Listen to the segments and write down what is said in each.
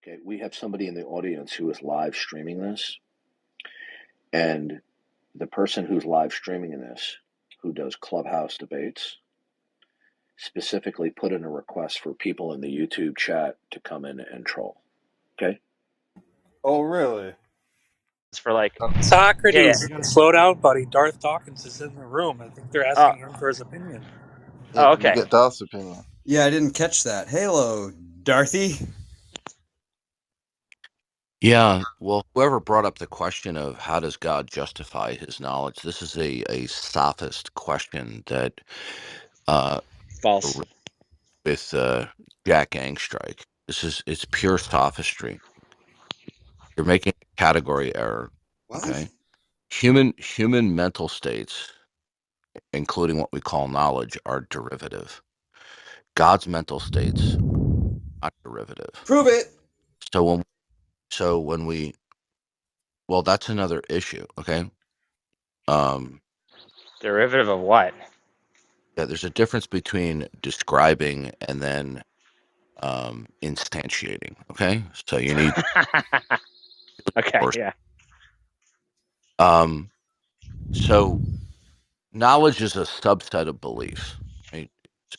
Okay, we have somebody in the audience who is live streaming this, and the person who's live streaming this, who does Clubhouse debates, specifically put in a request for people in the YouTube chat to come in and troll. Okay? Oh, really? It's for like Socrates, slow down, buddy. Darth Dawkins is in the room. I think they're asking him for his opinion. Yeah, okay. Get Darth's opinion. Yeah, I didn't catch that. Hello, Darthy. Yeah, well, whoever brought up the question of how does God justify his knowledge, this is a sophist question that False. with Jack Angstrike. It's pure sophistry. You're making a category error. What? Okay. Human mental states, including what we call knowledge, are derivative. God's mental states are derivative. Prove it. So when we well, that's another issue, okay? Derivative of what? Yeah, there's a difference between describing and then instantiating, okay? So you need Okay, yeah. So knowledge is a subset of beliefs, right?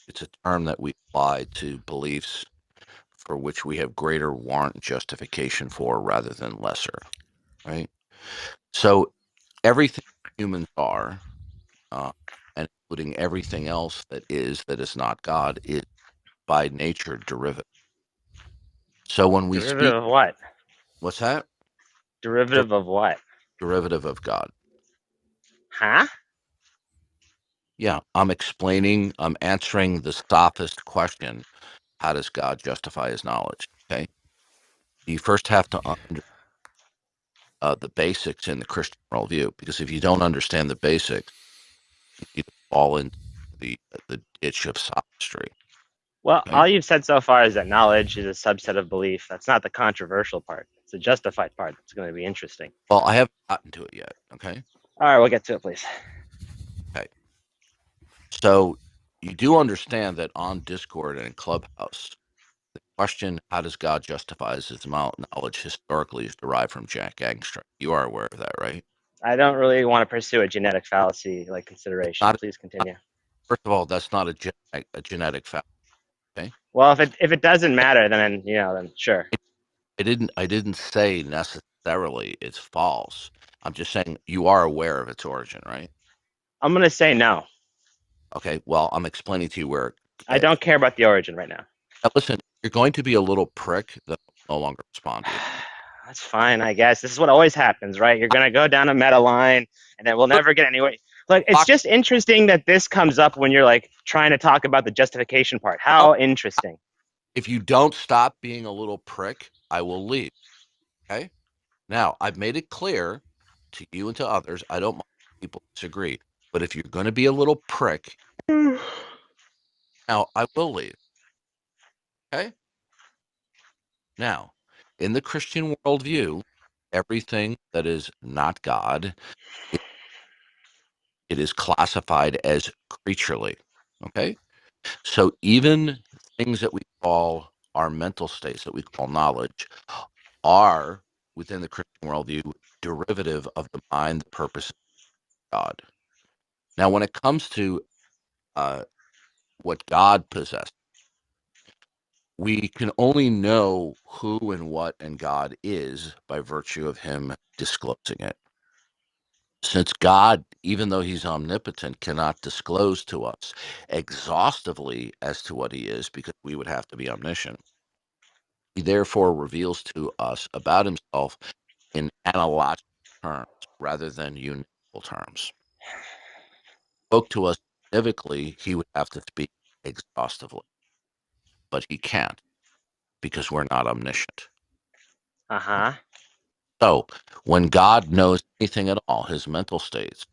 It's a term that we apply to beliefs for which we have greater warrant justification for rather than lesser, right? So everything humans are, and including everything else that is not God, is by nature derivative. So when we Derivative speak, of what? what's that? Derivative of what? Derivative of God. Huh? Yeah, I'm answering the sophist question: how does God justify his knowledge? Okay, you first have to understand the basics in the Christian worldview, because if you don't understand the basics, you fall into the ditch of sophistry. Well, Okay, all you've said so far is that knowledge is a subset of belief. That's not the controversial part. It's the justified part that's going to be interesting. well, I haven't gotten to it yet. Okay, All right, we'll get to it, please. okay. So you do understand that on Discord and Clubhouse, the question, how does God justify his knowledge, historically is derived from Jack Angstrom. You are aware of that, right? I don't really want to pursue a genetic fallacy like It's consideration. not, Please continue. first of all, that's not a genetic fact. Okay. Well, if it doesn't matter, then then sure. I didn't say necessarily it's false. I'm just saying you are aware of its origin, right? I'm going to say no. Okay. Well, I'm explaining to you where. I don't care about the origin right now. Now listen, you're going to be a little prick that will no longer respond to you. That's fine, I guess. This is what always happens, right? You're going to go down a meta line, and then we'll never get anywhere. Look, it's just interesting that this comes up when you're like trying to talk about the justification part. How interesting. If you don't stop being a little prick, I will leave. Okay. Now, I've made it clear to you and to others, I don't mind if people disagree, but if you're going to be a little prick, now I will leave. Okay. Now, in the Christian worldview, everything that is not God, it is classified as creaturely. Okay. So even things that we call our mental states, that we call knowledge, are within the Christian worldview derivative of the mind, the purpose of God. Now, when it comes to what God possesses, we can only know who and what and God is by virtue of him disclosing it. Since God, even though he's omnipotent, cannot disclose to us exhaustively as to what he is, because we would have to be omniscient, he therefore reveals to us about himself in analogical terms rather than univocal terms. Spoke to us civically, he would have to speak exhaustively, but he can't because we're not omniscient. Uh-huh. So when God knows anything at all, his mental states,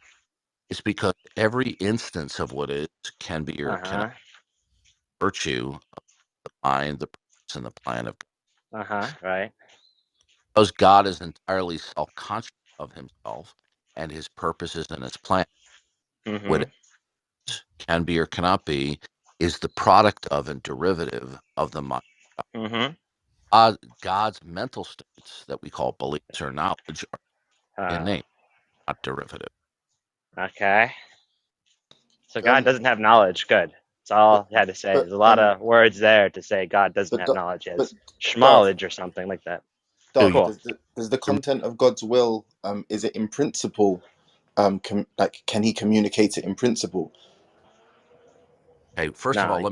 it's because every instance of what is can be or cannot virtue of the mind, the purpose, and the plan of God. Right. Because God is entirely self-conscious of himself and his purposes and his plan, what can be or cannot be is the product of and derivative of the mind. God's mental states that we call beliefs or knowledge are innate, not derivative. Okay. So God doesn't have knowledge. Good. That's all I had to say. But There's a lot of words there to say God doesn't have but knowledge but as Darth, schmowledge or something like that. So Darth, you, Cool. does the content of God's will is it in principle? Can he communicate it in principle? okay, first of No. all,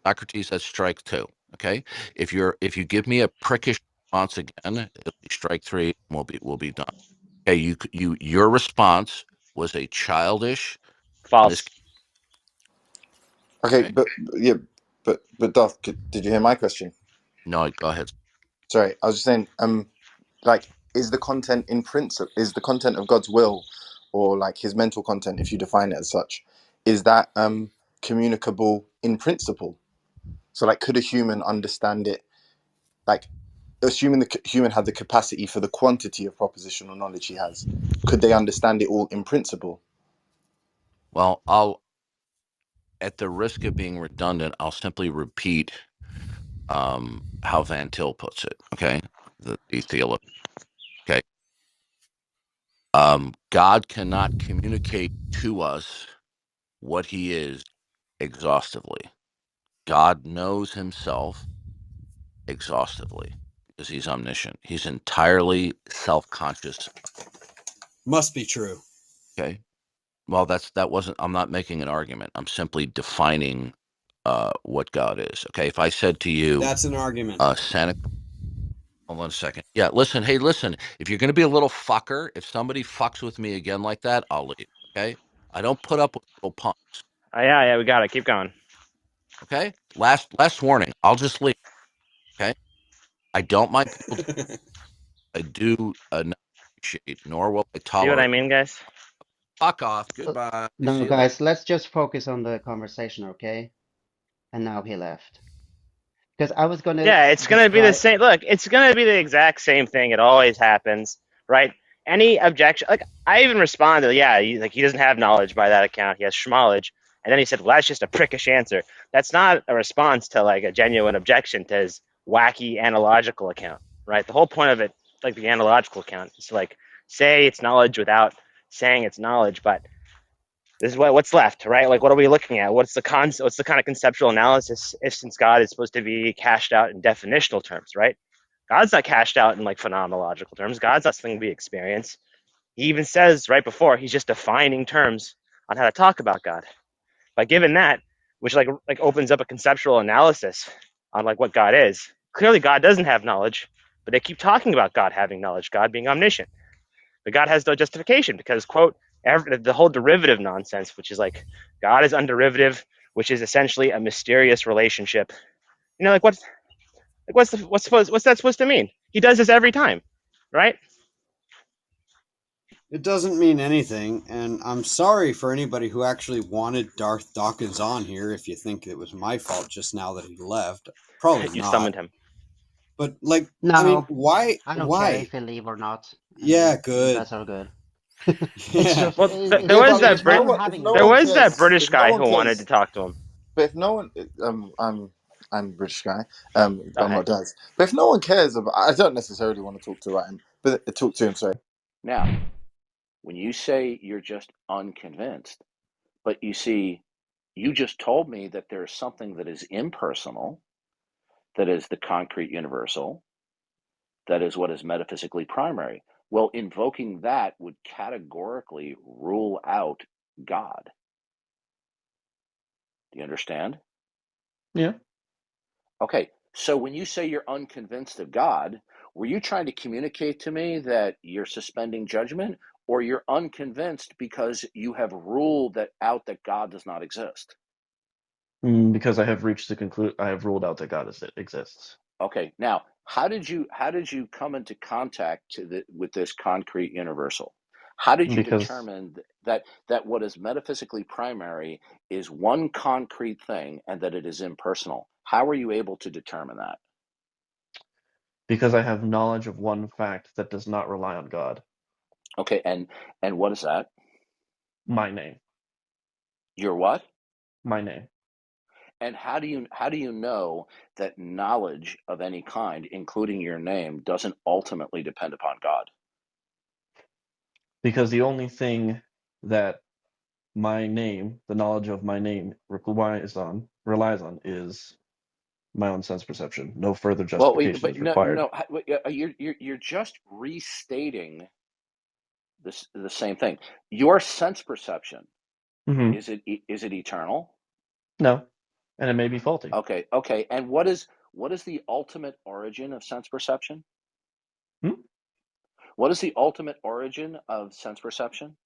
Socrates has strike 2. Okay, if you give me a prickish response again, it'll be strike 3. And we'll be done. Okay, your response was a childish. False. Okay, Okay, but Darth, did you hear my question? no, go ahead. Sorry, I was just saying, is the content in principle, is the content of God's will, or like his mental content, if you define it as such, is that communicable in principle? So, like, could a human understand it? Like, assuming the human had the capacity for the quantity of propositional knowledge he has, could they understand it all in principle? Well, at the risk of being redundant, I'll simply repeat how Van Til puts it. Okay, the theologian. Okay, God cannot communicate to us what he is exhaustively. God knows himself exhaustively because he's omniscient. He's entirely self-conscious. Must be true. Okay. Well, that wasn't. I'm not making an argument. I'm simply defining what God is. Okay. If I said to you, That's an argument. Santa. Hold on a second. Yeah. Listen. Hey, listen. If you're going to be a little fucker, if somebody fucks with me again like that, I'll leave. Okay. I don't put up with little punks. Yeah, we got it. Keep going. Okay. Last warning. I'll just leave. Okay. I don't mind people. I do not appreciate, nor will I See what I tolerate. mean, guys? Fuck off. Goodbye. See No, you later. guys, let's just focus on the conversation, okay? And now he left. Because I was gonna Yeah, it's going to be the describe. same. Look, it's going to be the exact same thing. It always happens, right? Any objection, like I even responded, yeah, he doesn't have knowledge by that account. He has schmowledge. And then he said, well, that's just a prickish answer. That's not a response to like a genuine objection to his wacky analogical account, right? The whole point of it, like the analogical account, is to like say it's knowledge without saying it's knowledge, but this is what's left, right? Like, what are we looking at? What's the kind of conceptual analysis if since God is supposed to be cashed out in definitional terms, right? God's not cashed out in like phenomenological terms. God's not something we experience. He even says right before he's just defining terms on how to talk about God. By given that, which like opens up a conceptual analysis on like what God is. Clearly, God doesn't have knowledge, but they keep talking about God having knowledge, God being omniscient. But God has no justification because, quote, the whole derivative nonsense, which is like God is underivative, which is essentially a mysterious relationship. You know, what's that supposed to mean? He does this every time, right? It doesn't mean anything, and I'm sorry for anybody who actually wanted Darth Dawkins on here if you think it was my fault just now that he left. Probably You not. summoned him. But, like, I mean, No, why? I don't care Why? if he leave or not. I Yeah, mean, you good. guys are good. It's Yeah. just Well, there Yeah, was but that if no there one was that cares, British if no guy one who wanted to cares, talk to him. but if no one, I'm a British guy, Oh, but I'm hey. not Daz. But if no one cares about, I don't necessarily want to talk to him, but talk to him. Sorry. Now, when you say you're just unconvinced, but you see, you just told me that there's something that is impersonal, that is the concrete universal, that is what is metaphysically primary. Well, invoking that would categorically rule out God. Do you understand? Yeah. Okay, so when you say you're unconvinced of God, were you trying to communicate to me that you're suspending judgment, or you're unconvinced because you have ruled that out that God does not exist? Because I have reached the conclusion, I have ruled out that God exists. Okay, now how did you come into contact with this concrete universal? How did you Because determine that what is metaphysically primary is one concrete thing and that it is impersonal? How were you able to determine that? I have knowledge of one fact that does not rely on God. Okay, and what is that? My name. Your what? My name. And how do you know that knowledge of any kind, including your name, doesn't ultimately depend upon God? Because the only thing that my name, the knowledge of my name, relies on is my own sense perception. No further Well, justification but is no, required. no, you're just restating the same thing. Your sense perception, Hmm. is it eternal? No, and it may be faulty. Okay. And what is the ultimate origin of sense perception? Hmm? What is the ultimate origin of sense perception?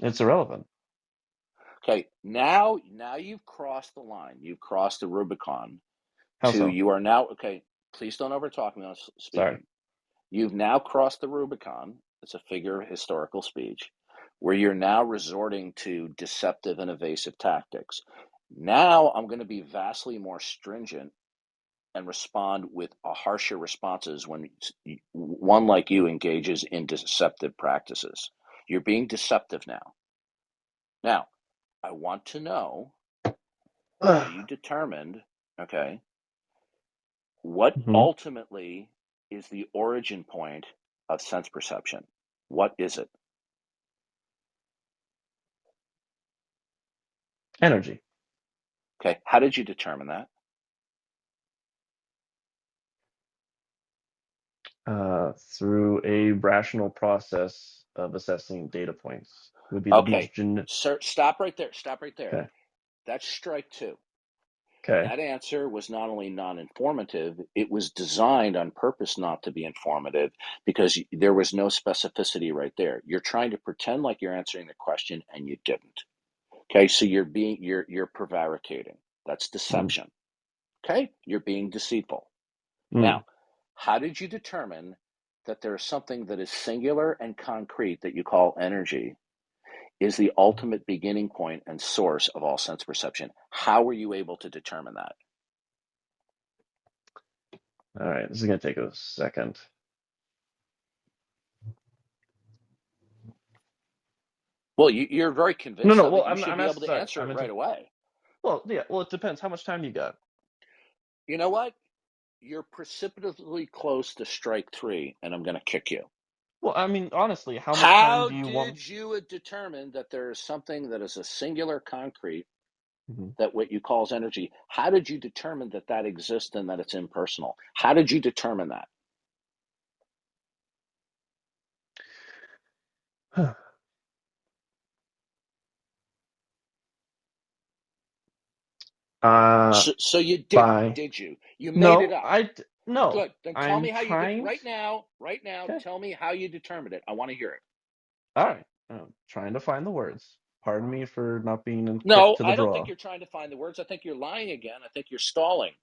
It's irrelevant. Okay, now you've crossed the line. You've crossed the Rubicon How to so? you are now okay. Please don't overtalk me when I'm Sorry. speaking. You've now crossed the Rubicon. It's a figure of historical speech where you're now resorting to deceptive and evasive tactics. Now I'm going to be vastly more stringent and respond with a harsher responses when one like you engages in deceptive practices. You're being deceptive now. Now, I want to know how you determined, okay, what Hmm. ultimately is the origin point of sense perception? What is it? Energy. Okay, how did you determine that? Through a rational process of assessing data points would be the Okay, most sir, stop right there. Stop right there. Okay. That's strike two. Okay. That answer was not only non-informative, it was designed on purpose not to be informative because there was no specificity right there. You're trying to pretend like you're answering the question and you didn't. Okay, so you're prevaricating. That's Mm. deception. Okay, you're being deceitful. Mm. Now, how did you determine that there is something that is singular and concrete that you call energy is the ultimate beginning point and source of all sense perception? How were you able to determine that? All right, this is gonna take a second. Well, you're very No, convinced no. of Well, it. You should I'm be able asking. to Sorry, answer I it meant right to. away. Well, yeah. Well, it depends. How much time you got? You know what? You're precipitously close to strike three, and I'm going to kick you. Well, I mean, honestly, how much time How do you want? did you determine that there is something that is a singular concrete Mhm. that what you call energy? How did you determine that that exists and that it's impersonal? How did you determine that? So you didn't, By did you? You made it no, up. no. Good. Then tell me I'm how you did trying. right now. Right now, Okay. tell me how you determined it. I want to hear it. All right. I'm trying to find the words. Pardon me for not being quick No, to the I don't think draw. you're trying to find the words. I think you're lying again. I think you're stalling.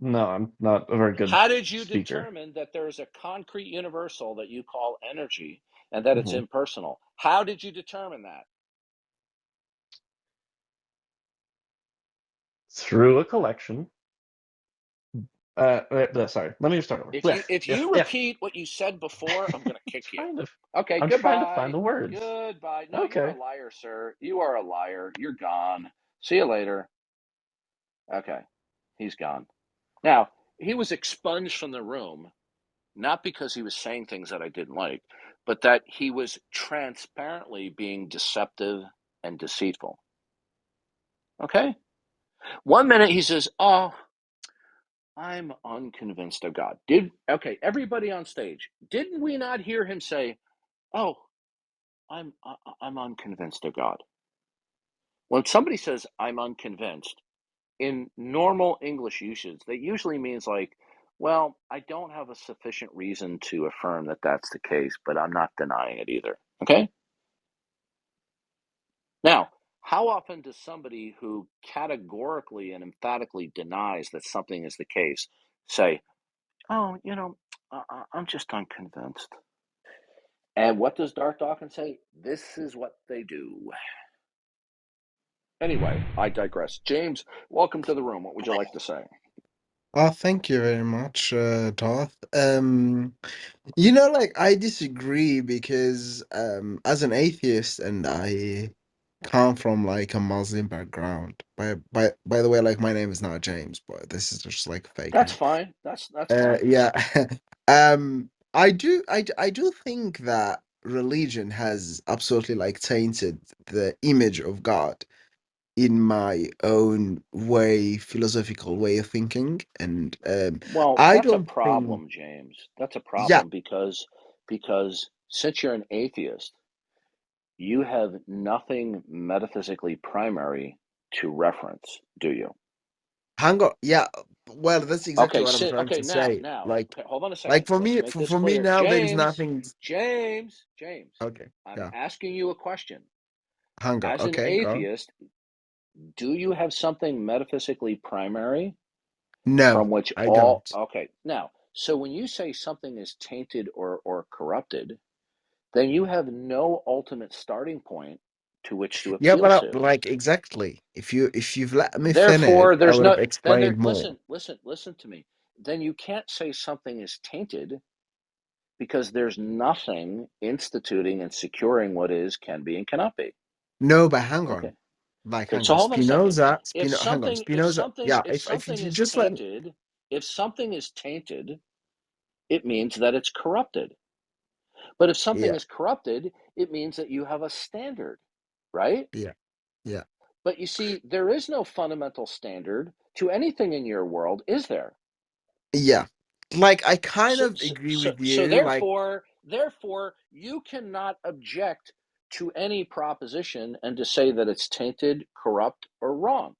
No, I'm not a very good How did you speaker. determine that there is a concrete universal that you call energy and that it's Hmm. impersonal? How did you determine that? Through a collection. Sorry. Let me start over. If you Yeah. repeat what you said before, I'm going to kick you. Trying to. Okay, I'm trying to find goodbye. the words. Goodbye. No, you're a Okay. liar, sir. You are a liar. You're gone. See you later. Okay, he's gone. Now, he was expunged from the room, not because he was saying things that I didn't like, but that he was transparently being deceptive and deceitful. Okay? One minute he says, "Oh, I'm unconvinced of God." Okay, everybody on stage, didn't we not hear him say, "Oh, I'm unconvinced of God"? When somebody says I'm unconvinced, in normal English usage, that usually means like, well, I don't have a sufficient reason to affirm that that's the case, but I'm not denying it either. Okay? Now, how often does somebody who categorically and emphatically denies that something is the case say, "Oh, I'm just unconvinced"? And what does Darth Dawkins say? This is what they do. Anyway, I digress. James, welcome to the room. What would you like to say? Thank you very much, Darth. Like I disagree because as an atheist and I come from like a Muslim background. By the way, like my name is not James, but this is just like a fake That's name. fine. That's fine. Yeah. I do think that religion has absolutely like tainted the image of God in my own way, philosophical way of thinking, and Well, I that's a don't think. problem, James. That's a Yeah, problem because since you're an atheist, you have nothing metaphysically primary to reference, do you? hang on. Yeah, well, that's exactly Okay, what I'm trying okay, to say. okay, hold on a Like second. for Let's me, make this for me clear. now, there is nothing. James, I'm Okay, asking you a question. hang on. As an Okay, go on. atheist, do you have something metaphysically primary No, from which I all, don't. okay, now, so when you say something is tainted or corrupted, then you have no ultimate starting point to which to Yeah, appeal but to. like exactly. If you've let me finish, Therefore, I there's would have no, then there, explained more. listen to me. Then you can't say something is tainted because there's nothing instituting and securing what is, can be, and cannot be. No, but hang Okay. on. Like, Okay. hang So on. hold on a second. Hang on. Spinoza. Yeah, if If you just let me. something is tainted, it means that it's corrupted. But if something Yeah, is corrupted, it means that you have a standard, right? yeah, yeah, But you see, there is no fundamental standard to anything in your world, is there? yeah. Like, I kind So, of so, agree so, with so you. Like, therefore, you cannot object to any proposition and to say that it's tainted, corrupt, or wrong.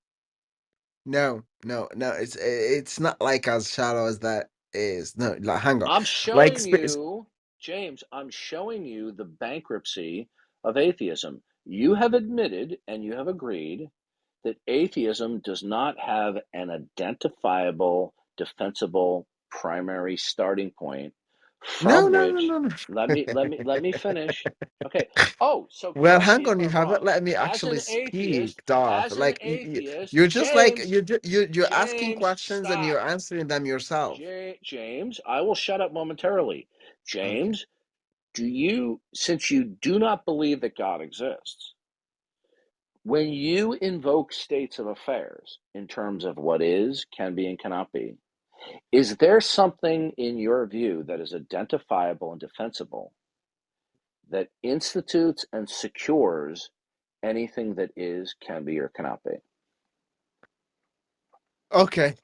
no, no, no. It's not like as shallow as that is. No, like, hang on. I'm Like, showing you, James, I'm showing you the bankruptcy of atheism. You have admitted and you have agreed that atheism does not have an identifiable, defensible primary starting point no, from no, no, which no, let me finish. Okay. Oh, so Well, correct me hang if on, you I'm haven't wrong. let me As actually an speak, atheist, Darth. as an Like atheist, you're just like James, you're asking questions and stop. you're answering them yourself. James, I will shut up momentarily. Okay. James, since you do not believe that God exists, when you invoke states of affairs in terms of what is, can be, and cannot be, is there something in your view that is identifiable and defensible that institutes and secures anything that is, can be, or cannot be? Okay.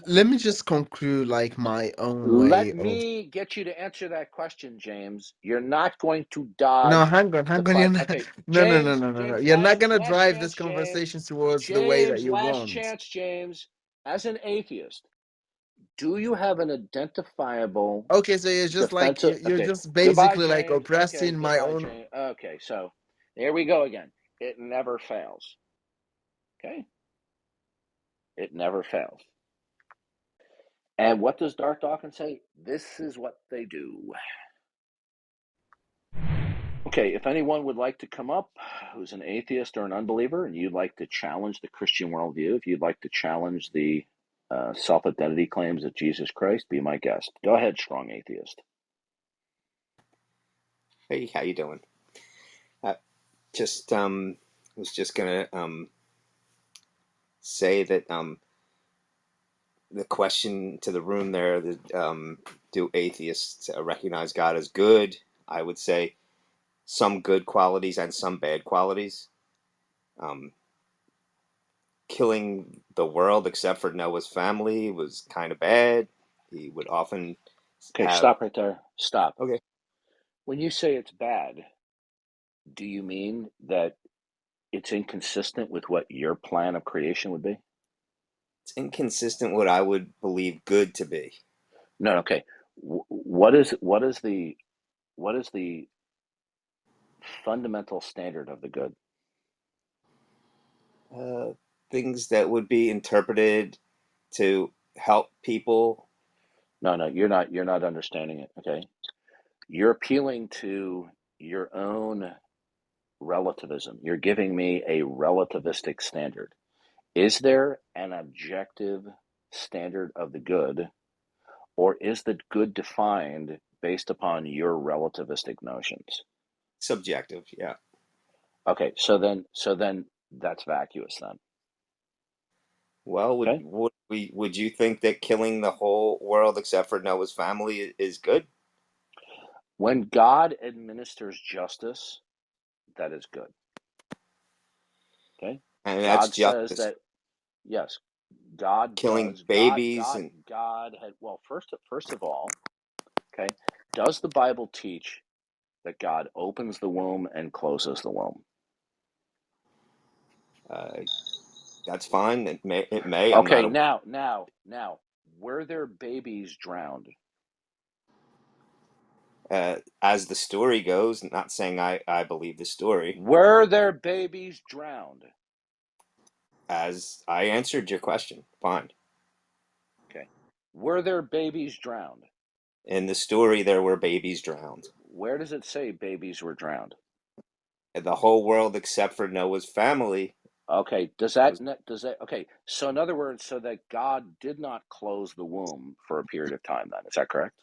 Let me just conclude like my own Let way of. me get you to answer that question, James. You're not going to No, dodge hang on, the hang on. You're question. not. Okay, No, no, no, no, no, no. You're not gonna last drive this chance, James. conversation towards the way that you Last want. chance, James. As an atheist, do you have an identifiable Okay, so you're just like defensive? you're Okay, just goodbye, basically like James. Okay, oppressing my goodbye, own. James. Okay, so there we go again. It never fails. Okay, it never fails. And what does Darth Dawkins say? This is what they do. Okay, if anyone would like to come up who's an atheist or an unbeliever and you'd like to challenge the Christian worldview, if you'd like to challenge the self-identity claims of Jesus Christ, be my guest. Go ahead, strong atheist. Hey, how you doing? Just was just gonna say that the question to the room there, do atheists recognize God as good? I would say some good qualities and some bad qualities. Um, Killing the world except for Noah's family was kind of bad. He would often Okay, have. stop right there. Stop. Okay, When you say it's bad, do you mean that it's inconsistent with what your plan of creation would be? it's inconsistent what I would believe good to be. No, okay. What is the fundamental standard of the good? Uh, Things that would be interpreted to help people. No, you're not understanding it, okay? You're appealing to your own relativism. You're giving me a relativistic standard. Is there an objective standard of the good, or is the good defined based upon your relativistic notions? Subjective, yeah. Okay, so then that's vacuous then. Well, Okay? would you think that killing the whole world except for Noah's family is good? When God administers justice, that is good. Okay? And that's God says justice. that yes, God Killing does. babies and God had well, first of all, okay, does the Bible teach that God opens the womb and closes the womb? uh, that's fine. It may. I'm Okay, not now, were there babies drowned? as the story goes. Not saying I believe the story. Were there babies drowned? As I answered your question, fine. Okay. Were there babies drowned? In the story, there were babies drowned. Where does it say babies were drowned? The whole world except for Noah's family Okay, was. okay, so in other words, so that God did not close the womb for a period of time then, is that correct?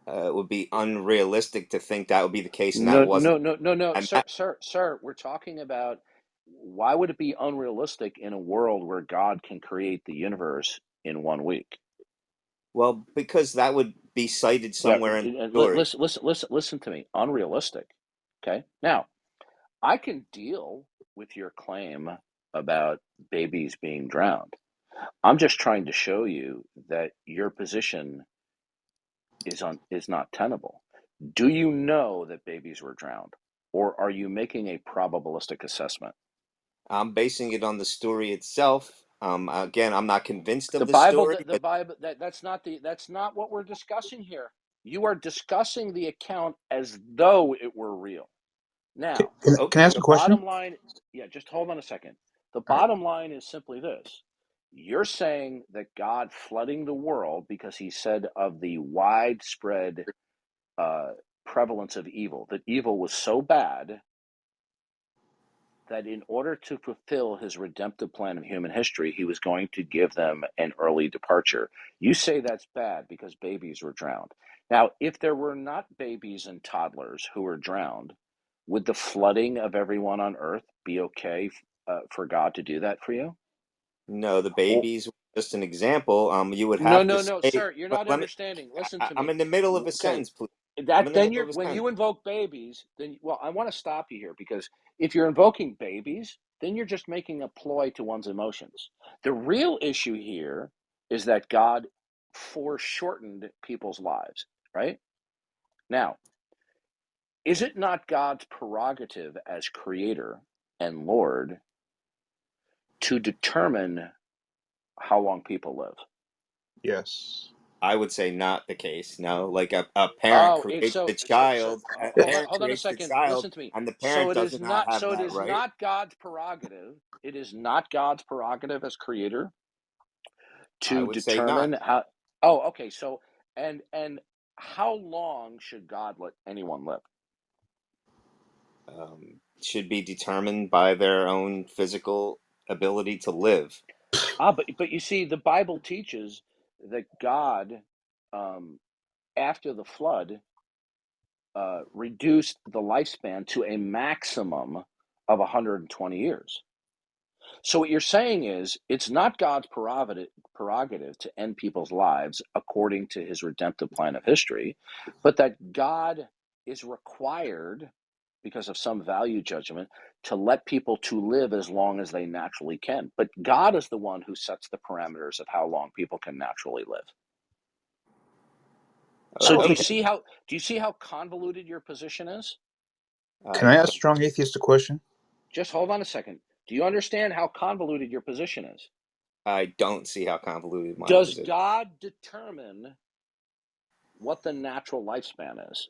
It would be unrealistic to think that would be the case, and that No, wasn't. no, And that, sir, we're talking about why would it be unrealistic in a world where God can create the universe in 1 week? well, because that would be cited Yeah, somewhere in the story. listen to me. Unrealistic. Okay. Now, I can deal with your claim about babies being drowned. I'm just trying to show you that your position is not tenable. Do you know that babies were drowned, or are you making a probabilistic assessment? I'm basing it on the story itself. Again, I'm not convinced of the story, The but Bible that's not what we're discussing here. You are discussing the account as though it were real. Now, okay. Can I ask the a question? bottom line, yeah, just hold on a second. The All right. bottom line is simply this. You're saying that God flooding the world because he said of the widespread uh, prevalence of evil, that evil was so bad that in order to fulfill his redemptive plan of human history, he was going to give them an early departure. You say that's bad because babies were drowned. Now, if there were not babies and toddlers who were drowned, would the flooding of everyone on earth be okay for God to do that for you? No, the Or, babies were just an example. You would no, have to say, sir, you're but not let me. understanding. Listen to I'm me. in the middle of a Okay, sentence, please. I'm that in the then middle you're of a when sentence. you invoke babies, then well, I want to stop you here because if you're invoking babies, then you're just making a ploy to one's emotions. The real issue here is that God foreshortened people's lives, right? Now, is it not God's prerogative as creator and Lord to determine how long people live? Yes. I would say not the case. No, like a parent Oh, it's creates so the child. A Yes. parent hold on a creates the second. child, Listen to me. and the parent does not have So it that is right. not God's prerogative. It is not God's prerogative as creator I to would say not. determine how. Oh, okay. So and how long should God let anyone live? Should be determined by their own physical ability to live. But you see, the Bible teaches that God, um, after the flood, reduced the lifespan to a maximum of 120 years. So what you're saying is it's not God's prerogative to end people's lives according to his redemptive plan of history, but that God is required because of some value judgment to let people to live as long as they naturally can. But God is the one who sets the parameters of how long people can naturally live. So Okay. do you see how convoluted your position is? Can I I ask strong atheist a question? Just hold on a second. Do you understand how convoluted your position is? I don't see how convoluted my Does position. God determine what the natural lifespan is?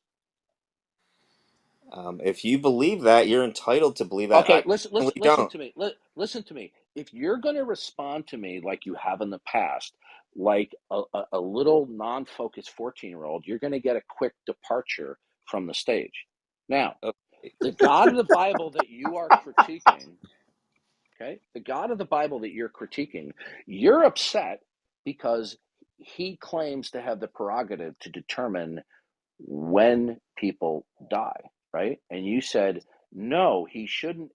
If you believe that, you're entitled to believe that. Okay, I personally listen don't. to me. Listen to me. If you're going to respond to me like you have in the past, like a little non-focused 14-year-old, you're going to get a quick departure from the stage. Now, Okay. the God of the Bible that you are critiquing, okay, the God of the Bible that you're critiquing, you're upset because he claims to have the prerogative to determine when people die. right? And you said, no, he shouldn't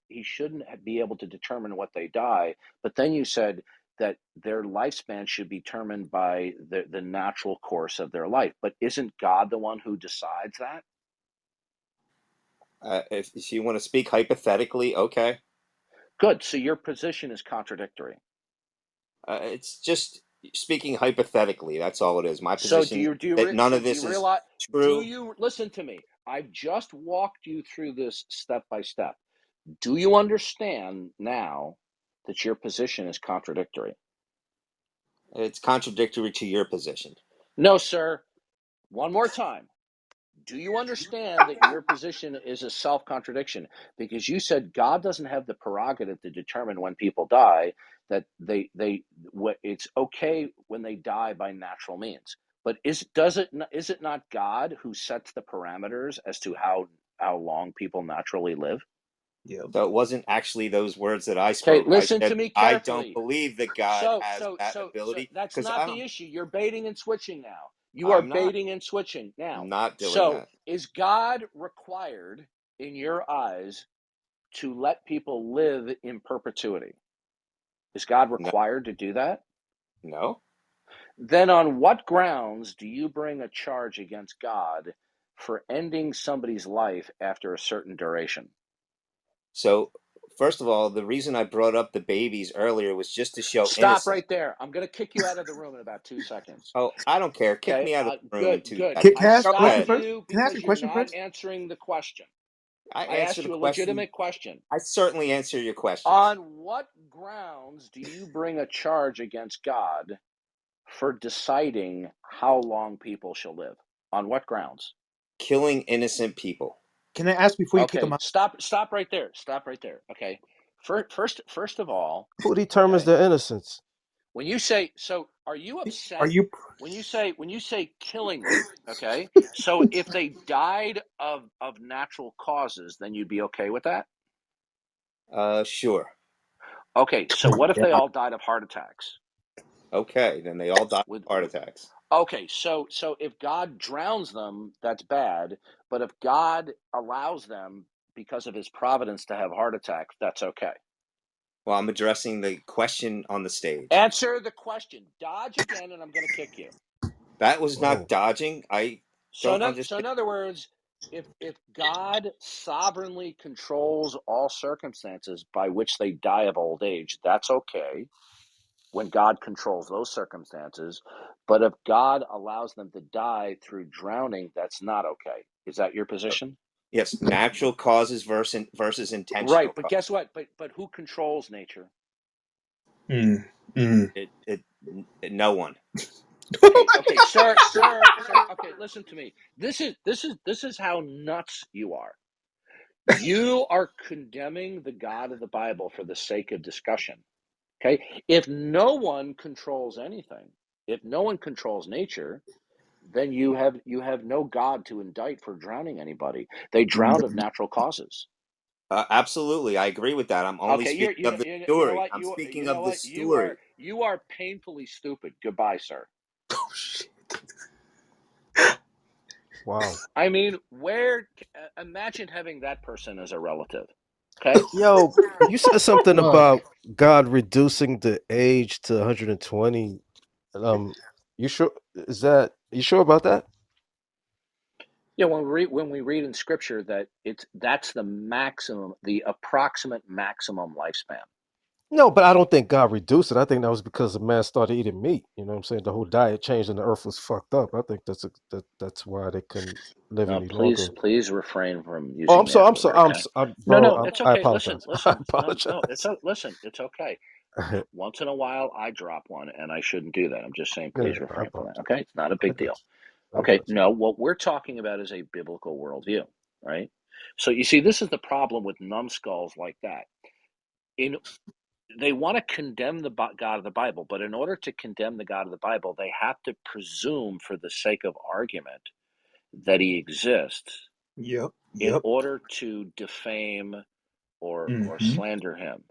be able to determine what they die. But then you said that their lifespan should be determined by the natural course of their life. But isn't God the one who decides that? If you want to speak hypothetically, okay. Good. So your position is contradictory. It's just speaking hypothetically. That's all it is. My So position is that none of this is realize? Do true. you listen to me? I've just walked you through this step by step. Do you understand now that your position is contradictory? It's contradictory to your position. No, sir. One more time. Do you understand that your position is a self-contradiction? Because you said God doesn't have the prerogative to determine when people die, that it's okay when they die by natural means. But is it not God who sets the parameters as to how long people naturally live? Yep. So it wasn't actually those words that I Okay, spoke. I listen to said me I don't carefully. believe that God So has that ability that's because not the issue. You're baiting and switching now. You are I'm not. baiting and switching now. I'm not doing So that. is God required in your eyes to let people live in perpetuity? Is God No, required to do that? no. Then on what grounds do you bring a charge against God for ending somebody's life after a certain duration? So first of all, the reason I brought up the babies earlier was just to show Stop innocence. right there. I'm going to kick you out of the room in about 2 seconds. Oh, I don't care. Kick Okay, me out of the room in good, two good. seconds. I Can I ask a Go question stopped ahead. first? you Can I ask a because you're question not first? answering the question. I I asked answer the you a question. legitimate question. I certainly answer your questions. On what grounds do you bring a charge against God for deciding how long people shall live? On what grounds? Killing innocent people. Can I ask before you kick him Okay, out? stop right there. Stop right there. Okay. First of all, Who determines okay, their innocence? when you say, so are you Are upset you? when you say killing them, okay? So if they died of natural causes, then you'd be okay with that? Sure. Okay, so Oh my what if they God. all died of heart attacks? Okay, then they all die of With heart attacks. Okay, so if God drowns them, that's bad, but if God allows them because of his providence to have heart attacks, that's okay. Well, I'm addressing the question on the stage. Answer the question. Dodge again and I'm going to kick you. That was not Whoa. dodging. I So don't so in understand. other words, if God sovereignly controls all circumstances by which they die of old age, that's okay when God controls those circumstances. But if God allows them to die through drowning, that's not okay. Is that your position? Yes, natural causes versus Right, intentional but cause. guess what? But who controls nature? Mm, mm. No one. Okay, sir. Okay, listen to me. This is how nuts you are. You are condemning the God of the Bible for the sake of discussion. Okay? If no one controls anything, if no one controls nature, then you have no God to indict for drowning anybody. They drowned of natural causes. Absolutely, I agree with that. I'm only Okay, speaking of the you know story. what I'm speaking you know of the what story. you are painfully stupid. Goodbye, sir. Oh shit. Wow. I mean, imagine having that person as a relative. Okay? Yo, you said something Look, about God reducing the age to 120. Um, you sure? You sure about that? Yeah, when we read in scripture that that's the maximum, the approximate maximum lifespan. No, but I don't think God reduced it. I think that was because the man started eating meat. You know what I'm saying? The whole diet changed and the earth was fucked up. I think that's why they couldn't live No, any longer. please refrain from Oh, using I'm the sorry. F word. Okay? Bro. No, it's I okay. apologize. I Listen. No, apologize. listen. It's okay. Once in a while, I drop one, and I shouldn't do that. I'm just saying, Yeah, please I refrain from that. apologize. Okay? It's not a I big got deal. you. I Okay? got you. No, what we're talking about is a biblical worldview, right? So you see, this is the problem with numbskulls like that. They want to condemn the God of the Bible, but in order to condemn the God of the Bible, they have to presume, for the sake of argument, that he exists Yep. in Yep. order to defame or Mm-hmm. slander him,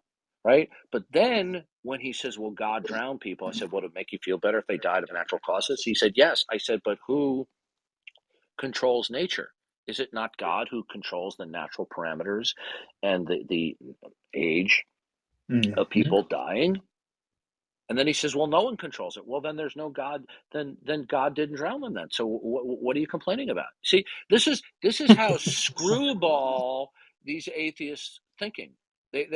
right? But then when he says, "Will God drown people?" I said, "Would it make you feel better if they died of natural causes?" He said, "Yes." I said, "But who controls nature? Is it not God who controls the natural parameters and the age of people dying? And then he says, well, no one controls it. Well, then there's no God. Then God didn't drown them then. So what are you complaining about? See, this is how screwball these atheists thinking.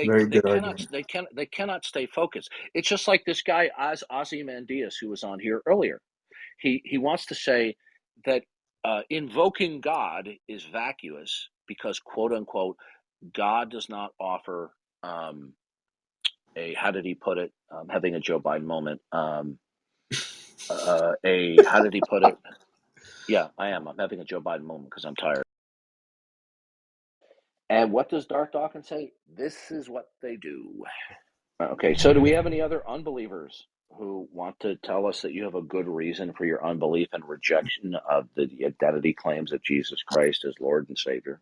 Very They good cannot argument. they cannot stay focused. It's just like this guy Ozymandias who was on here earlier. He wants to say that invoking God is vacuous because, quote unquote, God does not offer how did he put it? Having a Joe Biden moment. How did he put it? Yeah, I am. I'm having a Joe Biden moment because I'm tired. And what does Darth Dawkins say? This is what they do. Okay, so do we have any other unbelievers who want to tell us that you have a good reason for your unbelief and rejection of the identity claims of Jesus Christ as Lord and Savior?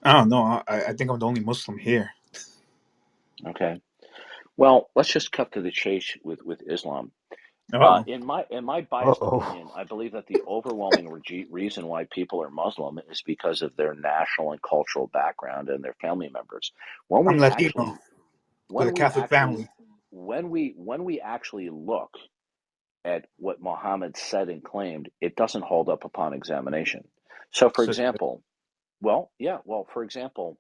I don't know. I think I'm the only Muslim here. Okay. Well, let's just cut to the chase with Islam. Oh, In my biased opinion, I believe that the overwhelming reason why people are Muslim is because of their national and cultural background and their family members. When I'm we Latino actually with when a we Catholic actually family. when we actually look at what Muhammad said and claimed, it doesn't hold up upon examination. So, for Such a, example, for example,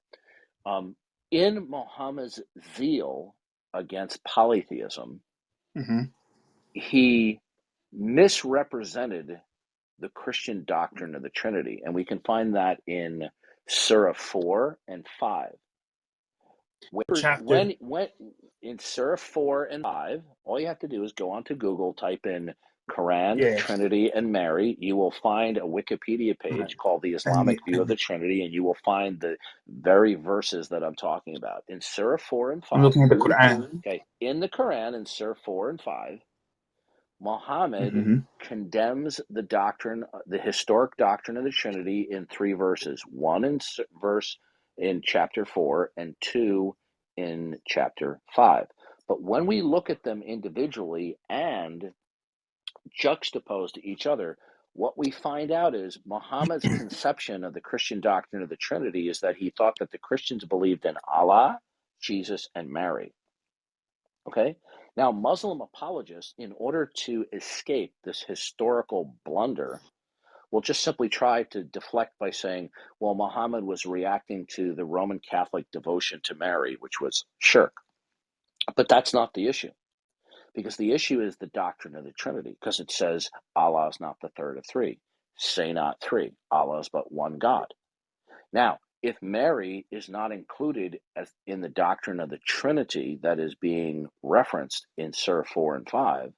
um, in Muhammad's zeal against polytheism, mm-hmm. he misrepresented the Christian doctrine of the Trinity, and we can find that in Surah 4 and 5. Chapter. When in Surah 4 and 5, all you have to do is go onto Google, type in Quran, Yeah. Trinity, and Mary. You will find a Wikipedia page called the Islamic View of the Trinity, and you will find the very verses that I'm talking about. In Surah 4 and I'm 5, looking at the Quran. okay, in the Quran, in Surah 4 and 5, Muhammad Mm-hmm. condemns the doctrine, the historic doctrine of the Trinity in three verses. One verse in chapter 4 and two in chapter 5. But when we look at them individually and juxtaposed to each other, what we find out is Muhammad's conception of the Christian doctrine of the Trinity is that he thought that the Christians believed in Allah, Jesus, and Mary. Okay? Now, Muslim apologists, in order to escape this historical blunder, will just simply try to deflect by saying, well, Muhammad was reacting to the Roman Catholic devotion to Mary, which was shirk. But that's not the issue, because the issue is the doctrine of the Trinity, because it says Allah is not the third of three. Say not three. Allah is but one God. Now, if Mary is not included as in the doctrine of the Trinity that is being referenced in Surah 4 and 5,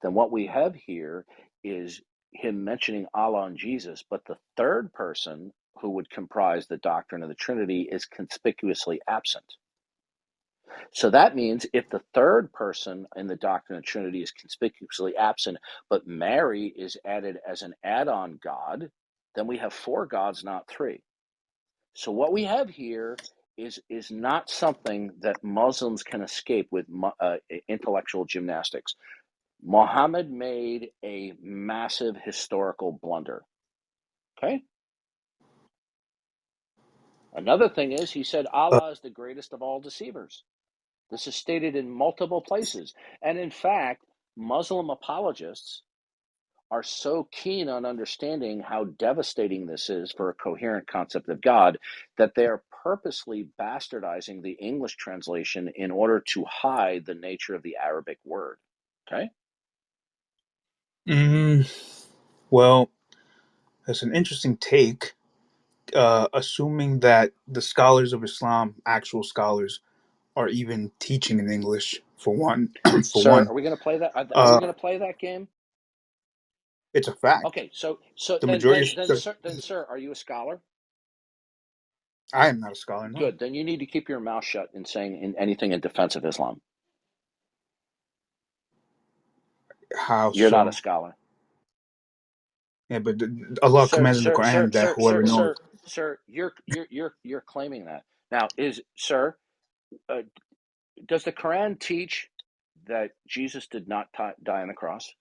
then what we have here is him mentioning Allah and Jesus, but the third person who would comprise the doctrine of the Trinity is conspicuously absent. So that means if the third person in the doctrine of the Trinity is conspicuously absent, but Mary is added as an add-on God, then we have four gods, not three. So what we have here is not something that Muslims can escape with intellectual gymnastics. Muhammad made a massive historical blunder. Okay? Another thing is he said Allah is the greatest of all deceivers. This is stated in multiple places. And in fact, Muslim apologists are so keen on understanding how devastating this is for a coherent concept of God that they are purposely bastardizing the English translation in order to hide the nature of the Arabic word. Okay? Well, that's an interesting take. Assuming that the scholars of Islam, actual scholars, are even teaching in English. For one, for Sir, one, are we going to play that? Are we uh, going to play that game? it's a fact. Okay, so The majority. sir, are you a scholar? I am not a scholar. No. Good. Then you need to keep your mouth shut in saying anything in defense of Islam. How You're not a so? scholar. Yeah, but Allah Sir, commands in the sir, sir, Quran that sir, whoever sir, knows. sir, sir, you're claiming that. Now, uh, does the Quran teach that Jesus did not die on the cross?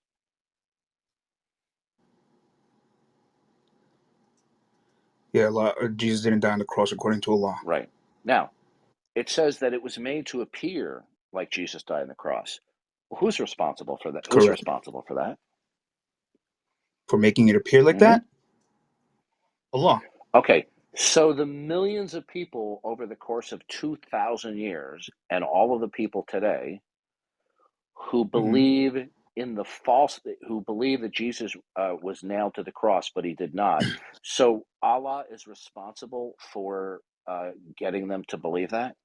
Yeah, Jesus didn't die on the cross according to Allah. Right. Now, it says that it was made to appear like Jesus died on the cross. Well, who's responsible for that? Who's Correct. responsible for that? For making it appear like Mm-hmm. that? Allah. Okay, so the millions of people over the course of 2,000 years and all of the people today who Hmm. believe in the false, who believe that Jesus was nailed to the cross, but he did not. So Allah is responsible for getting them to believe that?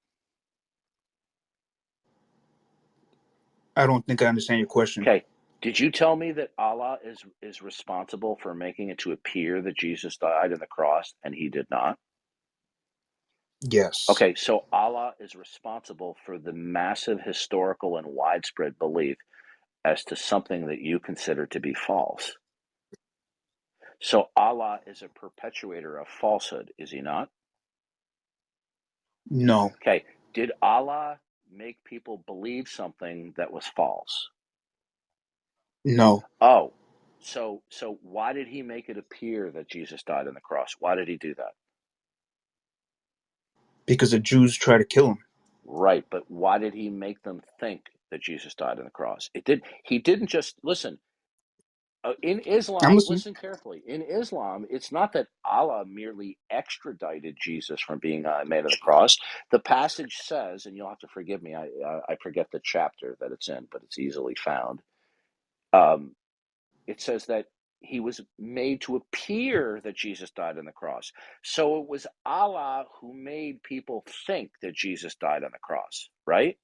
I don't think I understand your question. Okay. Did you tell me that Allah is responsible for making it to appear that Jesus died on the cross and he did not? Yes. Okay, so Allah is responsible for the massive historical and widespread belief as to something that you consider to be false. So Allah is a perpetuator of falsehood, is he not? No. Okay, did Allah make people believe something that was false? No. Oh, so why did he make it appear that Jesus died on the cross? Why did he do that? Because the Jews try to kill him. Right, but why did he make them think that Jesus died on the cross? He didn't just listen. In I'm Islam, listening. listen carefully. In Islam, it's not that Allah merely extradited Jesus from being made on the cross. The passage says, and you'll have to forgive me, I forget the chapter that it's in, but it's easily found. It says that he was made to appear that Jesus died on the cross. So it was Allah who made people think that Jesus died on the cross, right?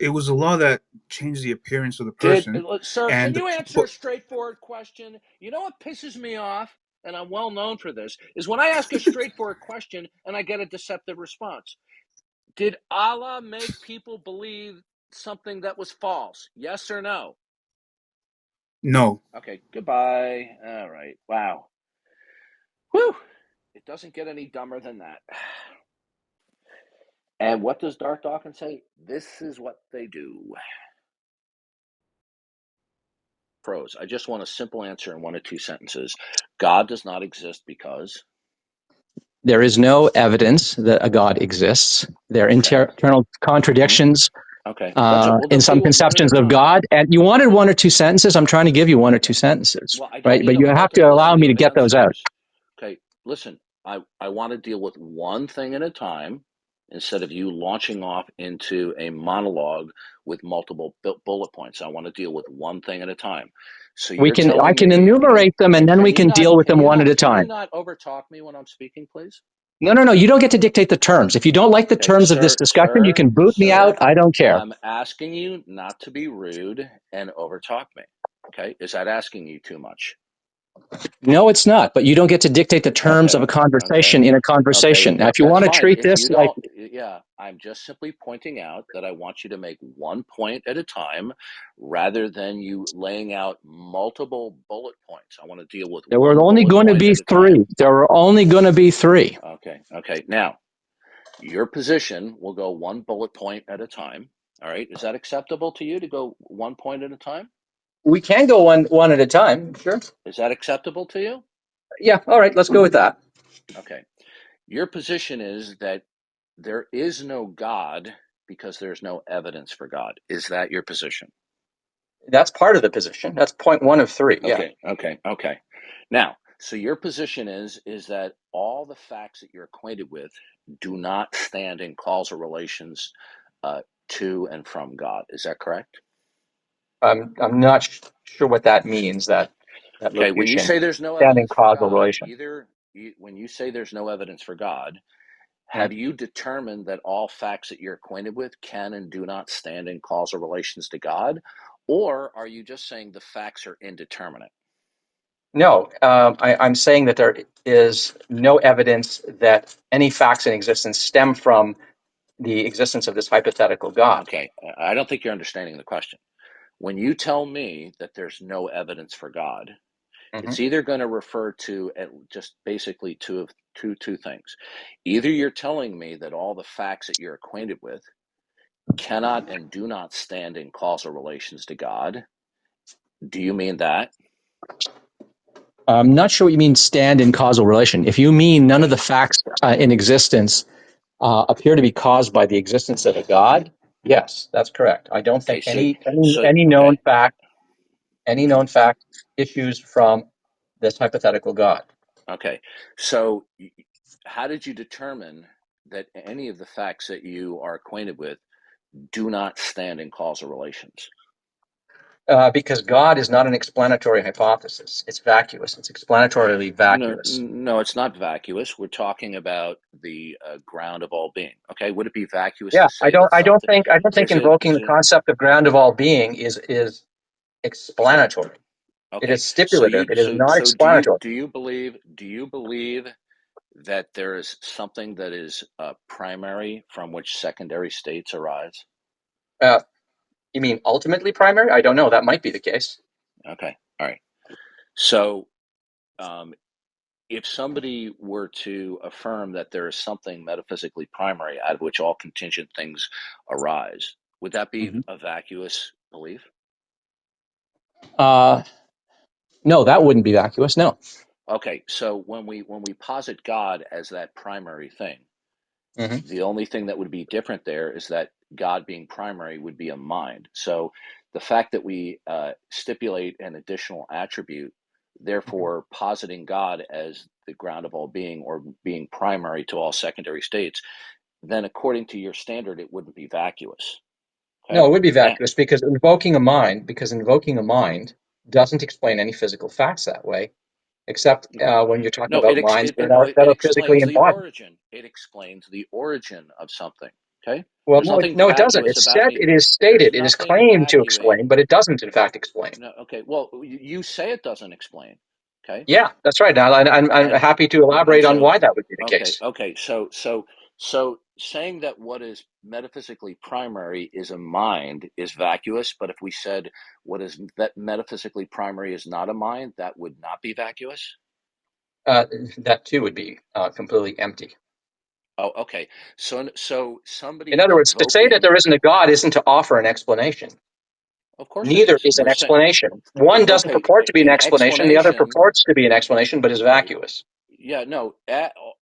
It was Allah that changed the appearance of the person. Sir, can And you answer a straightforward question? You know what pisses me off, and I'm well known for this, is when I ask a straightforward question and I get a deceptive response. Did Allah make people believe something that was false? Yes or no? no. Okay, goodbye. All right. Wow. Whew. It doesn't get any dumber than that. And what does Darth Dawkins say? This is what they do. Pros. I just want a simple answer in 1 or 2 sentences. God does not exist because. There is no evidence that a God exists. There are Okay. internal Mm-hmm. contradictions Okay. Let's we'll in just some deal with one at a conceptions of time. God. And you wanted 1 or 2 sentences. I'm trying to give you 1 or 2 sentences, Well, I don't right? need But a you have to allow me multiplicity to of get those out. answers. Okay. Listen, I want to deal with one thing at a time instead of you launching off into a monologue with multiple bullet points. I want to deal with one thing at a time. So you're I telling can me enumerate them, and then we can deal with them one at a can you time. not overtalk me when I'm speaking, please? No. You don't get to dictate the terms. If you don't like the Okay, terms of this discussion, you can boot me sir, out. I don't care. I'm asking you not to be rude and overtalk me. Okay, is that asking you too much? No, it's not. But you don't get to dictate the terms of a Okay, okay, conversation in a okay. conversation. Now, if you That's want to fine. treat If this you like don't, yeah, I'm just simply pointing out that I want you to make one point at a time rather than you laying out multiple bullet points. I want to deal with there were one only bullet going to point be at a time. 3. There were only going to be 3. Okay. Now, your position will go one bullet point at a time. All right. Is that acceptable to you to go one point at a time? We can go one at a time. Sure. Is that acceptable to you? Yeah. All right. Let's go with that. Okay. Your position is that there is no God because there's no evidence for God. Is that your position? That's part of the position. That's point 1 of 3. Yeah. Okay. Now, so your position is that all the facts that you're acquainted with do not stand in causal relations to and from God. Is that correct? I'm not sure what that means. That Okay. When you locution, say there's no standing evidence for causal God, relation. when you say there's no evidence for God, Hmm. have you determined that all facts that you're acquainted with can and do not stand in causal relations to God? Or are you just saying the facts are indeterminate? No, I'm saying that there is no evidence that any facts in existence stem from the existence of this hypothetical God. Okay. I don't think you're understanding the question. When you tell me that there's no evidence for God, Hmm. it's either going to refer to just basically two things. Either you're telling me that all the facts that you're acquainted with cannot and do not stand in causal relations to God. Do you mean that? I'm not sure what you mean stand in causal relation. If you mean none of the facts in existence appear to be caused by the existence of a God, yes, that's correct. I don't Okay, think so so any okay, known fact issues from this hypothetical God. okay. So how did you determine that any of the facts that you are acquainted with do not stand in causal relations? Because God is not an explanatory hypothesis. It's vacuous. It's explanatorily No, vacuous. no, it's not vacuous. We're talking about the ground of all being. Okay, would it be vacuous Yeah, to say that something I don't think invoking is the it concept of ground of all being is explanatory. It okay? is So stipulative. you It is not so explanatory. do you believe that there is something that is primary from which secondary states arise? Uh, you mean ultimately primary? I don't know. That might be the case. Okay, all right. So um, if somebody were to affirm that there is something metaphysically primary out of which all contingent things arise, would that be Mhm. a vacuous belief? Uh, no, that wouldn't be vacuous. No. Okay, so when we posit God as that primary thing, Hmm. the only thing that would be different there is that God being primary would be a mind. So the fact that we stipulate an additional attribute, therefore positing God as the ground of all being or being primary to all secondary states, then according to your standard, it wouldn't be vacuous. No, Okay. it would be Now, vacuous because invoking a mind doesn't explain any physical facts that way, except okay. when you're talking No, about minds no, that it are physically explains the embodied. origin. It explains the origin of something. Okay. Well, There's nothing no, it doesn't. vacuous It's about said, me. it is There's stated, it is nothing claimed to explain, vacuing. but it doesn't in fact explain. No, okay. Well, you say it doesn't explain. Okay. Yeah, that's right. Now, I'm And happy to and elaborate on so why that would be the okay, case. okay. So saying that what is metaphysically primary is a mind is vacuous, but if we said what is that metaphysically primary is not a mind, that would not be vacuous. Uh, that too would be completely empty. Oh, okay. So In somebody other words, to say that invoking, there isn't a God isn't to offer an explanation. of course it Neither is. is an We're saying explanation. One doesn't okay, purport to be an an explanation. The other explanation. purports to be an explanation, but is vacuous. Yeah, no,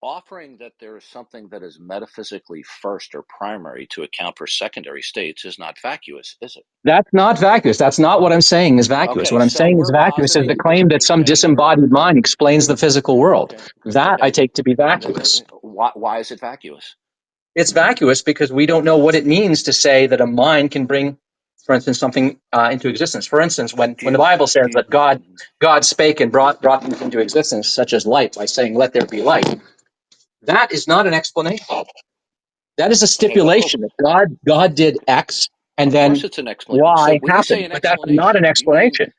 offering that there is something that is metaphysically first or primary to account for secondary states is not vacuous, is it? That's not vacuous. That's not what I'm saying is vacuous. Okay, What I'm so saying is we're vacuous is the positing, claim that some okay, disembodied mind explains the physical world. okay, That I okay. take to be vacuous. Why is it vacuous? It's vacuous because we don't know what it means to say that a mind can bring, for instance, something into existence. For instance, Do when the you, Bible says do you, that God spake and brought things into existence, such as light, by saying, "Let there be light," that is not an explanation. That is a okay, stipulation that God did X and of course then it's an explanation. So Y when you say happened, an but that's not an explanation, you mean, explanation.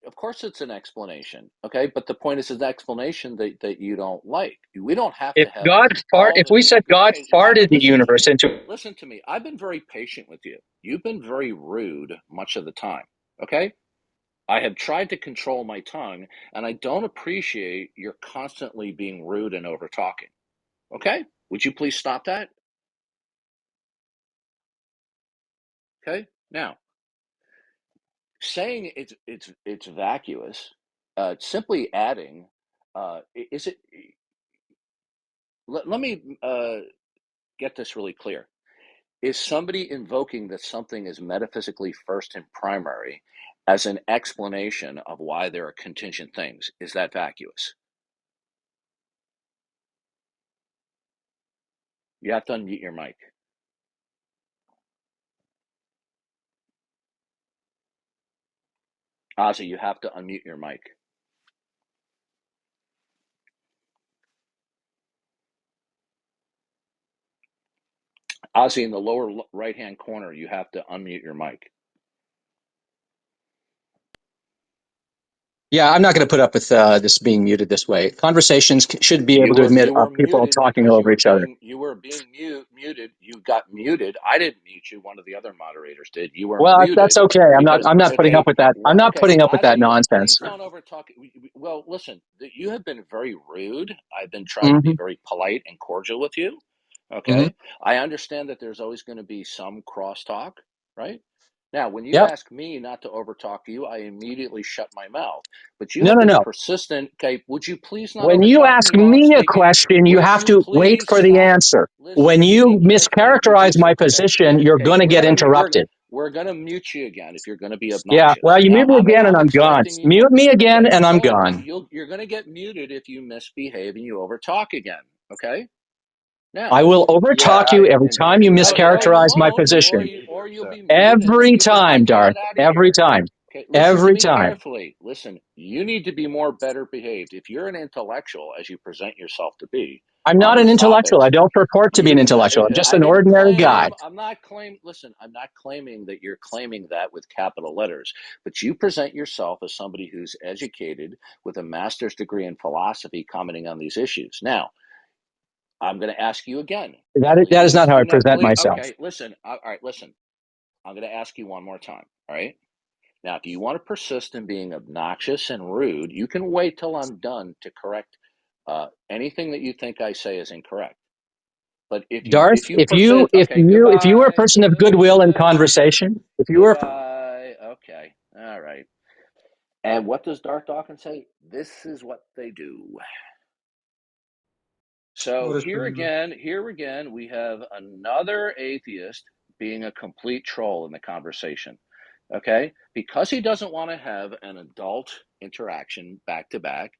of course it's an explanation, okay? But the point is an explanation that you don't like. We don't have to have all If the, we said God okay, farted the listen to universe me. into, Listen to me. I've been very patient with you. You've been very rude much of the time, okay? I have tried to control my tongue, and I don't appreciate your constantly being rude and over talking. Okay? Would you please stop that? Okay? Now, saying it's vacuous, simply adding, is it? Let me get this really clear. Is somebody invoking that something is metaphysically first and primary as an explanation of why there are contingent things? Is that vacuous? You have to unmute your mic. Ozzy, you have to unmute your mic. Ozzy, in the lower right-hand corner, you have to unmute your mic. yeah, I'm not going to put up with this being muted this way. Conversations should be able to admit You of were people muted talking because over each other. you were being muted. You got muted. I didn't mute you. One of the other moderators did. You were Well, that's muted okay. because I'm not putting up okay, with that. I'm not okay, putting up with that Ozzy, nonsense. please don't over talk. Well, listen, you have been very rude. I've been trying to be Hmm. very polite and cordial with you. Hmm. Okay, I understand that there's always going to be some crosstalk, right? Now, when you Yep. ask me not to overtalk you, I immediately shut my mouth. But you No, have no, been no. persistent. Okay, would you please not When you overtalk ask me while I'm me a speaking? question, you Would have you to wait please for the stop? answer. Listen, When you speak carefully. mischaracterize my Okay, position, you're okay. going to get interrupted. We're gonna mute you again if you're going to be Yeah. Well, obnoxious. you Now, mute me again and I'm I'm gone. expecting you. Mute me again Okay, and I'm no, gone. you're going to get muted if you misbehave and you overtalk again. Okay. Now, I will overtalk Yeah, you every and time you no, you mischaracterize my won't, position. or you'll so be muted, and then Every I time, can Darth. get out of Every here. time. Okay, listen to Every me time. carefully. Listen, you need to be more better behaved. If you're an intellectual, as you present yourself to be I'm on not an these intellectual. I topics, don't purport to be an intellectual. I'm just I an didn't ordinary guy. claim, I'm not claiming, listen, I'm not claiming that you're claiming that with capital letters, but you present yourself as somebody who's educated with a master's degree in philosophy commenting on these issues. Now, I'm going to ask you again. That is Please not how I do not, present please, myself. okay, listen, all right, listen. I'm going to ask you one more time, all right? Now, if you want to persist in being obnoxious and rude, you can wait till I'm done to correct anything that you think I say is incorrect. But Darth, if you persist, if okay, you were a goodbye, person of goodwill and goodbye, conversation, if you were, goodbye. Okay, all right. And what does Darth Dawkins say? This is what they do. So What is here again, we have another atheist being a complete troll in the conversation. Okay, because he doesn't want to have an adult interaction back to back.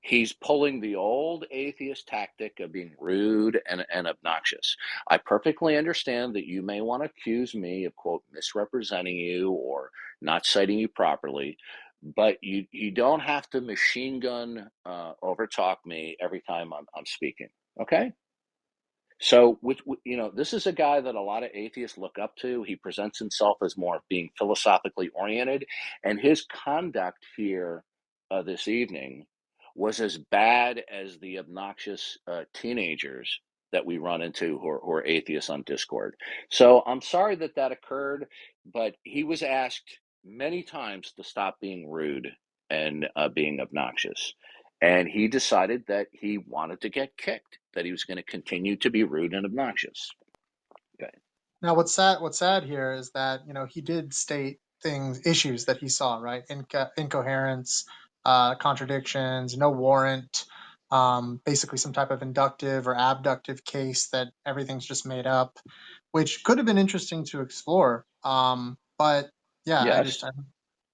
He's pulling the old atheist tactic of being rude and obnoxious. I perfectly understand that you may want to accuse me of, quote, misrepresenting you or not citing you properly, but you don't have to machine gun overtalk me every time I'm speaking. Okay? So, this is a guy that a lot of atheists look up to. He presents himself as more being philosophically oriented, and his conduct here this evening was as bad as the obnoxious teenagers that we run into who are atheists on Discord. So, I'm sorry that that occurred, but he was asked many times to stop being rude and being obnoxious. And he decided that he wanted to get kicked, that he was going to continue to be rude and obnoxious. Okay. now what's sad here is that he did state issues that he saw, right? Incoherence, contradictions, no warrant, basically some type of inductive or abductive case that everything's just made up, which could have been interesting to explore. But yeah, Yes.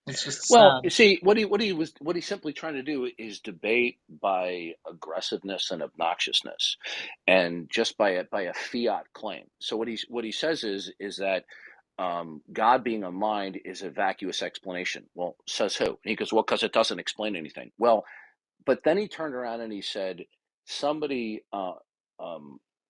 it's just Well, sad. you see, what he's simply trying to do is debate by aggressiveness and obnoxiousness, and just by a fiat claim. So what he says is that God being a mind is a vacuous explanation. Well, says who? And he goes, well, because it doesn't explain anything. Well, but then he turned around and he said, somebody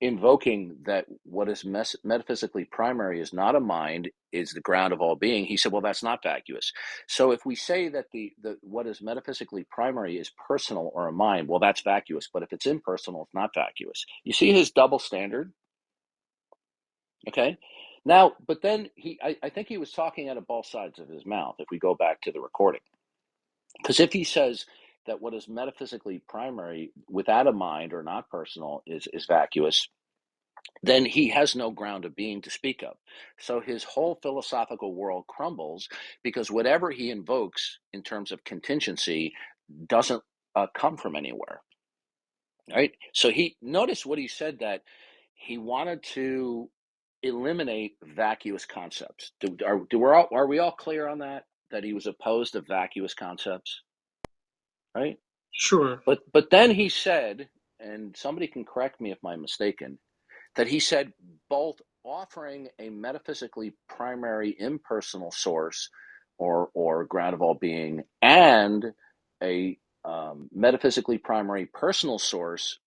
invoking that what is metaphysically primary is not a mind, is the ground of all being. He said, well, that's not vacuous. So if we say that the what is metaphysically primary is personal or a mind, well, that's vacuous. But if it's impersonal, it's not vacuous. You see his double standard? Okay. Now, but then I think he was talking out of both sides of his mouth if we go back to the recording. Because if he says that what is metaphysically primary without a mind or not personal is vacuous, then he has no ground of being to speak of. So his whole philosophical world crumbles because whatever he invokes in terms of contingency doesn't come from anywhere. Right? So notice what he said, that he wanted to eliminate vacuous concepts. Are we all clear on that? That he was opposed to vacuous concepts, right? Sure. But then he said, and somebody can correct me if I'm mistaken, that he said both offering a metaphysically primary impersonal source or ground of all being and a metaphysically primary personal source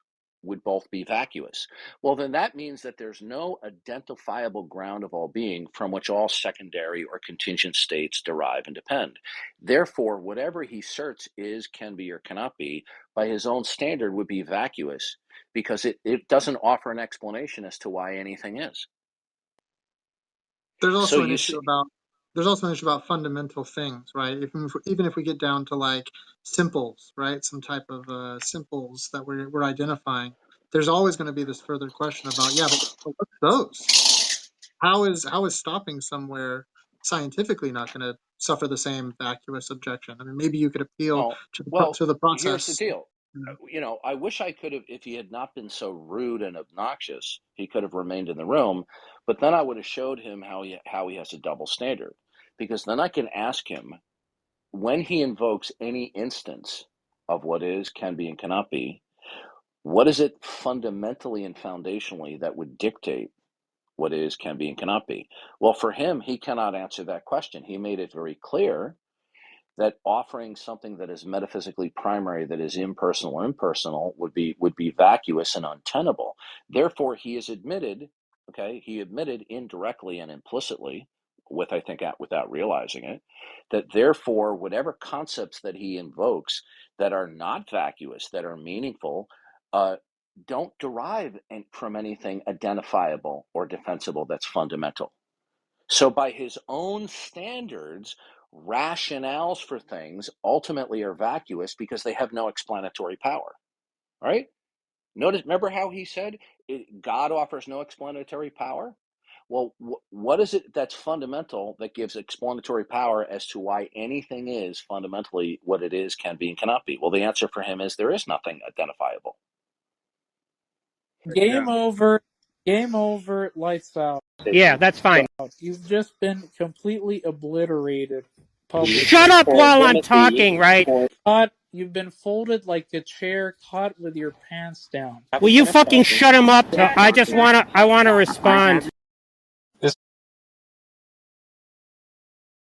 would both be vacuous. Well, then that means that there's no identifiable ground of all being from which all secondary or contingent states derive and depend. Therefore, whatever he asserts is, can be, or cannot be, by his own standard, would be vacuous because it doesn't offer an explanation as to why anything is. There's So also an you issue see, about fundamental things, right? Even if we get down to like simples, right? Some type of simples that we're identifying. There's always going to be this further question about, yeah, but what's those? How is stopping somewhere scientifically not going to suffer the same vacuous objection. I mean, maybe you could appeal No. to Well, the here's the process. deal. I wish I could have, if he had not been so rude and obnoxious, he could have remained in the room. But then I would have showed him how he has a double standard, because then I can ask him, when he invokes any instance of what is, can be, and cannot be, what is it fundamentally and foundationally that would dictate what is, can be, and cannot be? Well, for him, he cannot answer that question. He made it very clear that offering something that is metaphysically primary, that is impersonal or impersonal, would be vacuous and untenable. Therefore, he admitted indirectly and implicitly, I think without realizing it, that therefore whatever concepts that he invokes that are not vacuous, that are meaningful, don't derive from anything identifiable or defensible that's fundamental. So by his own standards, rationales for things ultimately are vacuous because they have no explanatory power. All right? Remember how he said God offers no explanatory power? Well, what is it that's fundamental that gives explanatory power as to why anything is fundamentally what it is, can be, and cannot be? Well, the answer for him is there is nothing identifiable. Game over. Game over. Lights out. Yeah, that's fine. You've just been completely obliterated publicly. Shut up while I'm talking, right? You've been folded like a chair caught with your pants down. Will you fucking shut him up? I want to respond.